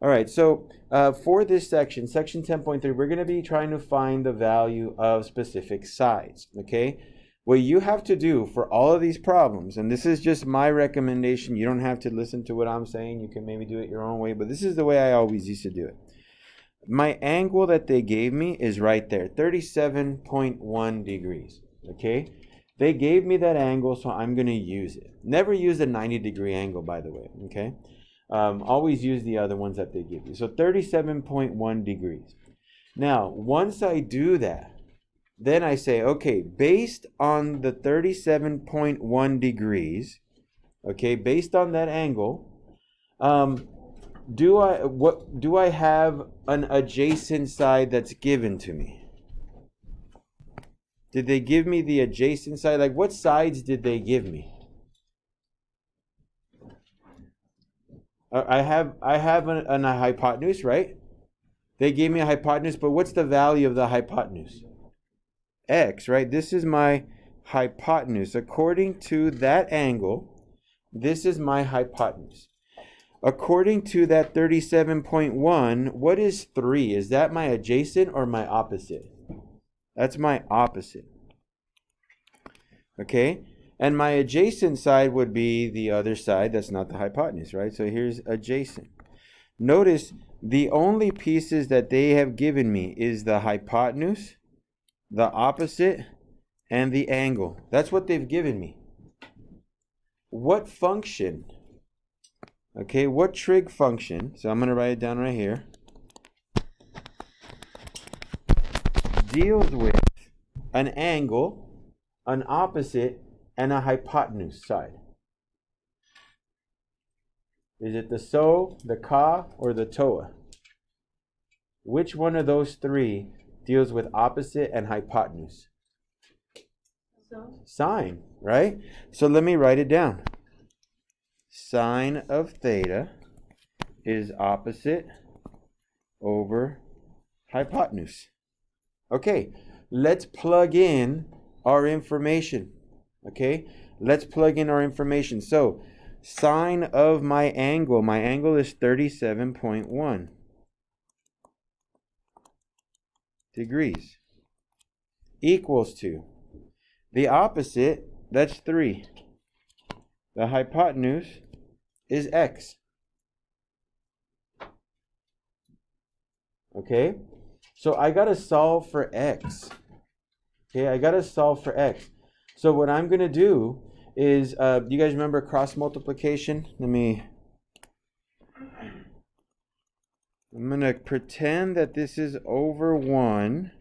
All right, so for this section, section 10.3, we're going to be trying to find the value of specific sides, okay? What you have to do for all of these problems, and this is just my recommendation, you don't have to listen to what I'm saying, you can maybe do it your own way, but this is the way I always used to do it. My angle that they gave me is right there, 37.1 degrees, okay? They gave me that angle, so I'm going to use it. Never use a 90-degree angle, by the way, okay? Always use the other ones that they give you. So 37.1 degrees. Now, once I do that, then I say, okay, based on the 37.1 degrees, okay, based on that angle, do I have an adjacent side that's given to me? Did they give me the adjacent side? Like, what sides did they give me? I have a hypotenuse, right? They gave me a hypotenuse, but what's the value of the hypotenuse? X, right? This is my hypotenuse. According to that angle, this is my hypotenuse. According to that 37.1, what is 3? Is that my adjacent or my opposite? That's my opposite. Okay? And my adjacent side would be the other side. That's not the hypotenuse, right? So here's adjacent. Notice the only pieces that they have given me is the hypotenuse, the opposite, and the angle. That's what they've given me. What function? Okay, what trig function? So I'm going to write it down right here. Deals with an angle, an opposite, and a hypotenuse side. Is it the SO, the CA, or the TOA? Which one of those three deals with opposite and hypotenuse? So? Sine, right? So let me write it down. Sine of theta is opposite over hypotenuse. Okay, let's plug in our information. Okay, let's plug in our information. So, sine of my angle is 37.1 degrees, equals to the opposite, that's 3. The hypotenuse is x. Okay, so I got to solve for x. Okay, I got to solve for x. So what I'm going to do is, you guys remember cross multiplication? I'm going to pretend that this is over 1.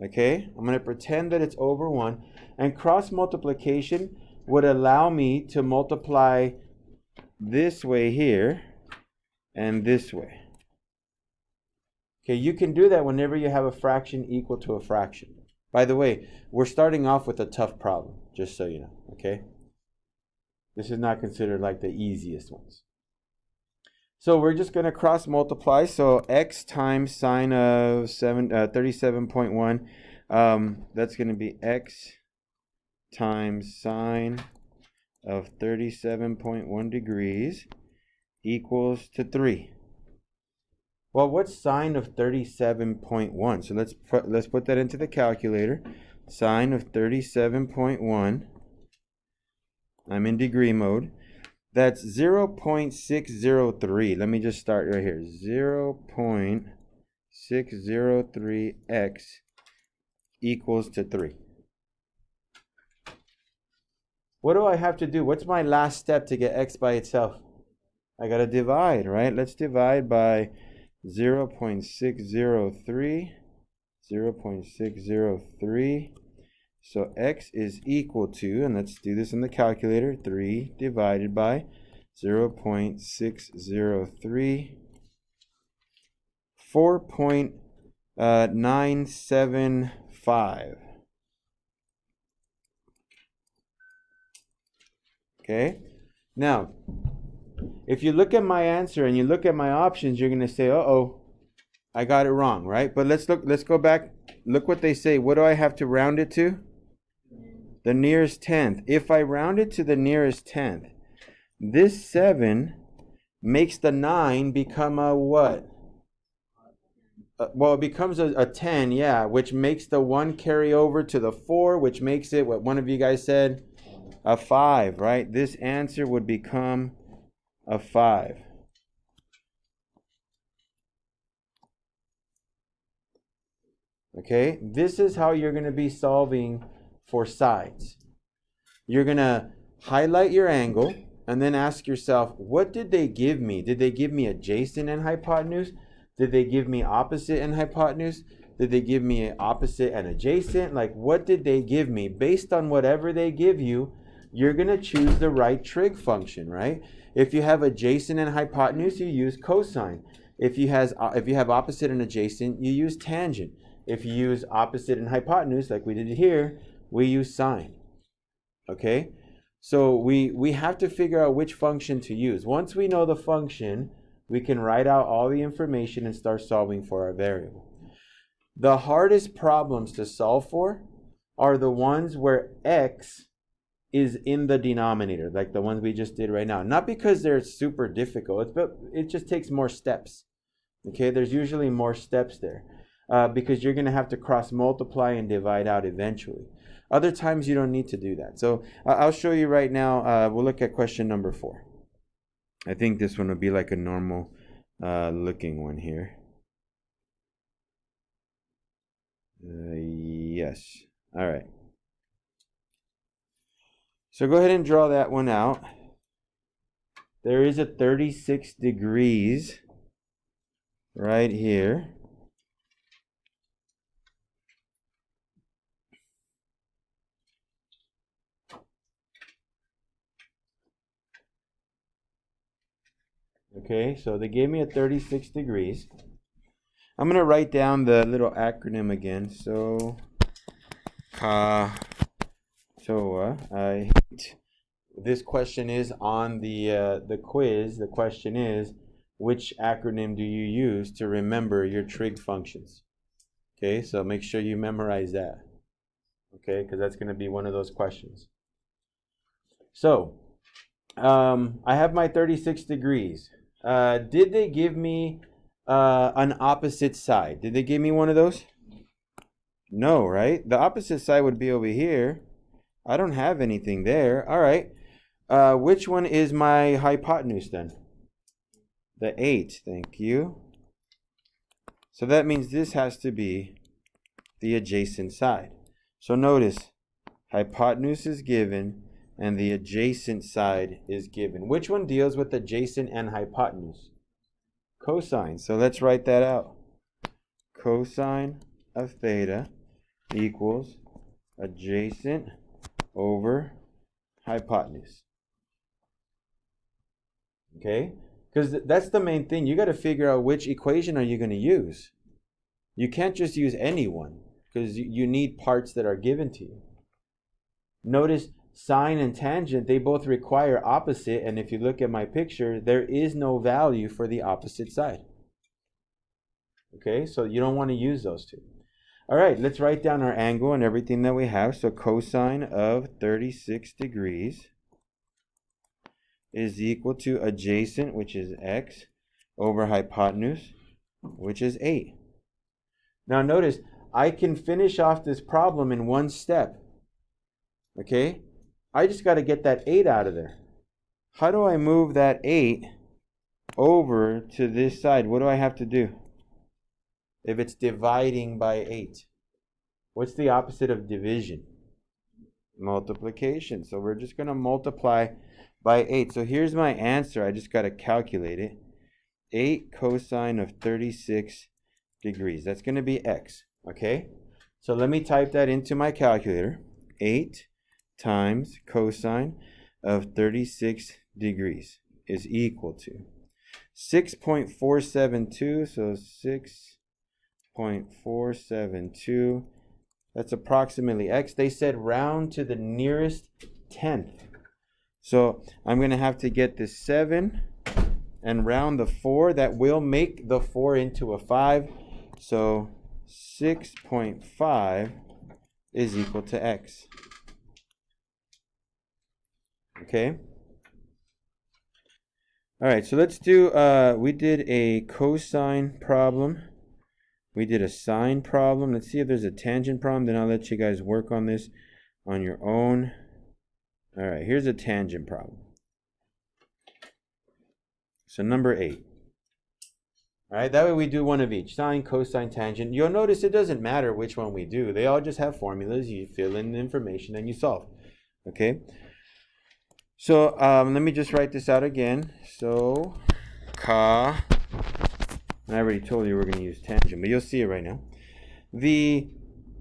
Okay, I'm going to pretend that it's over 1. And cross multiplication would allow me to multiply this way here and this way. Okay, you can do that whenever you have a fraction equal to a fraction. By the way, we're starting off with a tough problem, just so you know, okay? This is not considered like the easiest ones. So we're just going to cross multiply. So x times sine of 37.1, that's going to be x times sine of 37.1 degrees equals to 3. Well, what's sine of 37.1? So let's put that into the calculator. Sine of 37.1. I'm in degree mode. That's 0.603. Let me just start right here. 0.603x equals to 3. What do I have to do? What's my last step to get x by itself? I got to divide, right? Let's divide by 0.603. So x is equal to, and let's do this in the calculator, 3 divided by 0.603, 4.975. Okay, now if you look at my answer and you look at my options, you're going to say, uh-oh, I got it wrong, right? But let's go back. Look what they say. What do I have to round it to? The nearest tenth. If I round it to the nearest tenth, this 7 makes the 9 become a what? Well, it becomes a 10, yeah, which makes the 1 carry over to the 4, which makes it, what one of you guys said, a 5, right? This answer would become a 5. Okay, this is how you're going to be solving for sides. You're going to highlight your angle and then ask yourself, what did they give me? Did they give me adjacent and hypotenuse? Did they give me opposite and hypotenuse? Did they give me opposite and adjacent? Like, what did they give me? Based on whatever they give you, you're going to choose the right trig function, right? If you have adjacent and hypotenuse, you use cosine. If you have opposite and adjacent, you use tangent. If you use opposite and hypotenuse, like we did here, we use sine. Okay? So we have to figure out which function to use. Once we know the function, we can write out all the information and start solving for our variable. The hardest problems to solve for are the ones where x is in the denominator, like the ones we just did right now. Not because they're super difficult, but it just takes more steps. Okay, there's usually more steps there because you're going to have to cross multiply and divide out eventually. Other times you don't need to do that. So I'll show you right now. We'll look at question number 4. I think this one will be like a normal looking one here. Yes. All right. So go ahead and draw that one out. There is a 36 degrees right here. Okay, so they gave me a 36 degrees. I'm going to write down the little acronym again. So, this question is on the quiz. The question is, which acronym do you use to remember your trig functions? Okay, so make sure you memorize that. Okay, because that's going to be one of those questions. So, I have my 36 degrees. Did they give me an opposite side? Did they give me one of those? No, right? The opposite side would be over here. I don't have anything there. All right. Which one is my hypotenuse then? The 8. Thank you. So that means this has to be the adjacent side. So notice, hypotenuse is given and the adjacent side is given. Which one deals with adjacent and hypotenuse? Cosine. So let's write that out. Cosine of theta equals adjacent over hypotenuse. Okay? Because that's the main thing. You got to figure out which equation are you going to use. You can't just use any one because you need parts that are given to you. Notice sine and tangent, they both require opposite, and if you look at my picture, there is no value for the opposite side. Okay, so you don't want to use those two. All right, let's write down our angle and everything that we have. So cosine of 36 degrees is equal to adjacent, which is x, over hypotenuse, which is 8. Now notice, I can finish off this problem in one step. Okay? I just got to get that 8 out of there. How do I move that 8 over to this side? What do I have to do? If it's dividing by 8. What's the opposite of division? Multiplication. So we're just going to multiply by 8. So here's my answer. I just got to calculate it. 8 cosine of 36 degrees. That's going to be x. Okay? So let me type that into my calculator. 8 times cosine of 36 degrees is equal to 6.472. So 6.472. That's approximately x. They said round to the nearest tenth. So I'm going to have to get this 7 and round the 4. That will make the 4 into a 5. So 6.5 is equal to x. Okay? All right, so let's do, we did a cosine problem. We did a sine problem. Let's see if there's a tangent problem. Then I'll let you guys work on this on your own. All right, here's a tangent problem. So number 8. All right, that way we do one of each. Sine, cosine, tangent. You'll notice it doesn't matter which one we do. They all just have formulas. You fill in the information and you solve. Okay? So let me just write this out again. So, I already told you we're going to use tangent, but you'll see it right now. The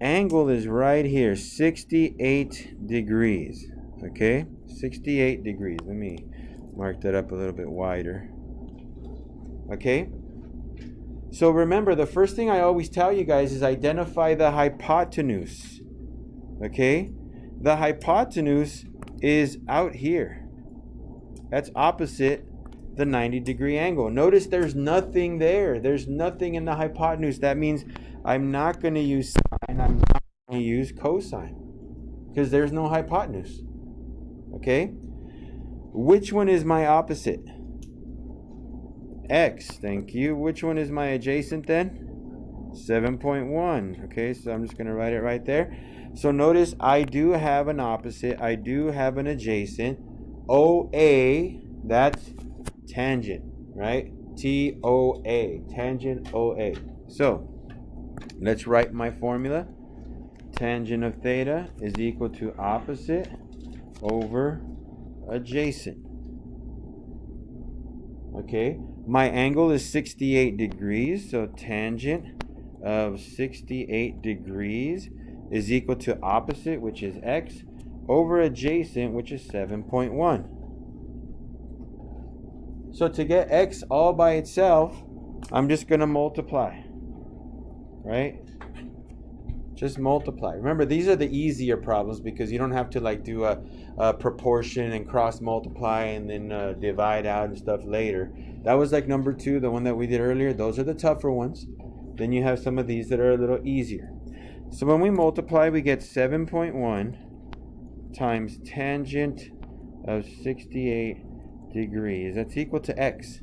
angle is right here, 68 degrees. Okay? 68 degrees. Let me mark that up a little bit wider. Okay? So remember, the first thing I always tell you guys is identify the hypotenuse. Okay? The hypotenuse is out here. That's opposite the 90-degree angle. Notice there's nothing there. There's nothing in the hypotenuse. That means I'm not going to use sine. I'm not going to use cosine because there's no hypotenuse. Okay? Which one is my opposite? X. Thank you. Which one is my adjacent then? 7.1. Okay, so I'm just going to write it right there. So notice I do have an opposite. I do have an adjacent. OA, that's tangent, right? TOA, tangent OA. So let's write my formula. Tangent of theta is equal to opposite over adjacent. Okay, my angle is 68 degrees, so tangent of 68 degrees is equal to opposite, which is x, over adjacent, which is 7.1. So to get x all by itself, I'm just going to multiply, right? Just multiply. Remember, these are the easier problems because you don't have to like do a proportion and cross multiply and then divide out and stuff later. That was like number 2, the one that we did earlier. Those are the tougher ones. Then you have some of these that are a little easier. So when we multiply, we get 7.1 times tangent of 68 degrees. That's equal to x.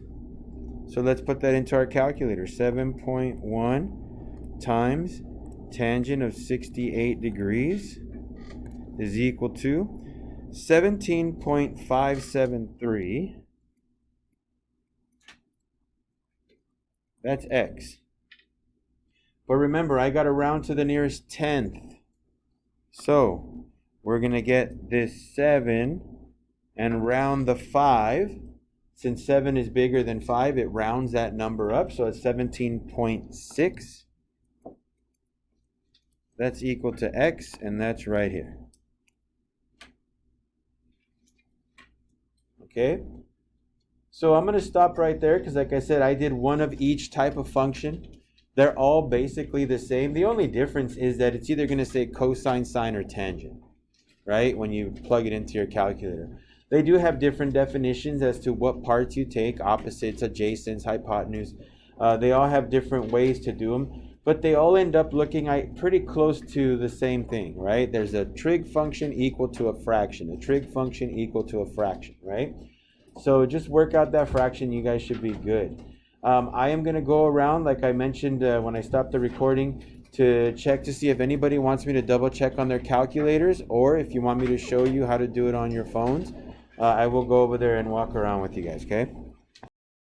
So let's put that into our calculator. 7.1 times tangent of 68 degrees is equal to 17.573. That's x. But remember, I got to round to the nearest tenth. So we're going to get this 7 and round the 5. Since 7 is bigger than 5, it rounds that number up. So it's 17.6. That's equal to x, and that's right here. Okay? So I'm going to stop right there because, like I said, I did one of each type of function. They're all basically the same. The only difference is that it's either going to say cosine, sine, or tangent, right? When you plug it into your calculator. They do have different definitions as to what parts you take, opposites, adjacents, hypotenuse. They all have different ways to do them, but they all end up looking pretty close to the same thing, right? There's a trig function equal to a fraction, a trig function equal to a fraction, right? So just work out that fraction. You guys should be good. I am going to go around, like I mentioned when I stopped the recording, to check to see if anybody wants me to double check on their calculators, or if you want me to show you how to do it on your phones. I will go over there and walk around with you guys, okay?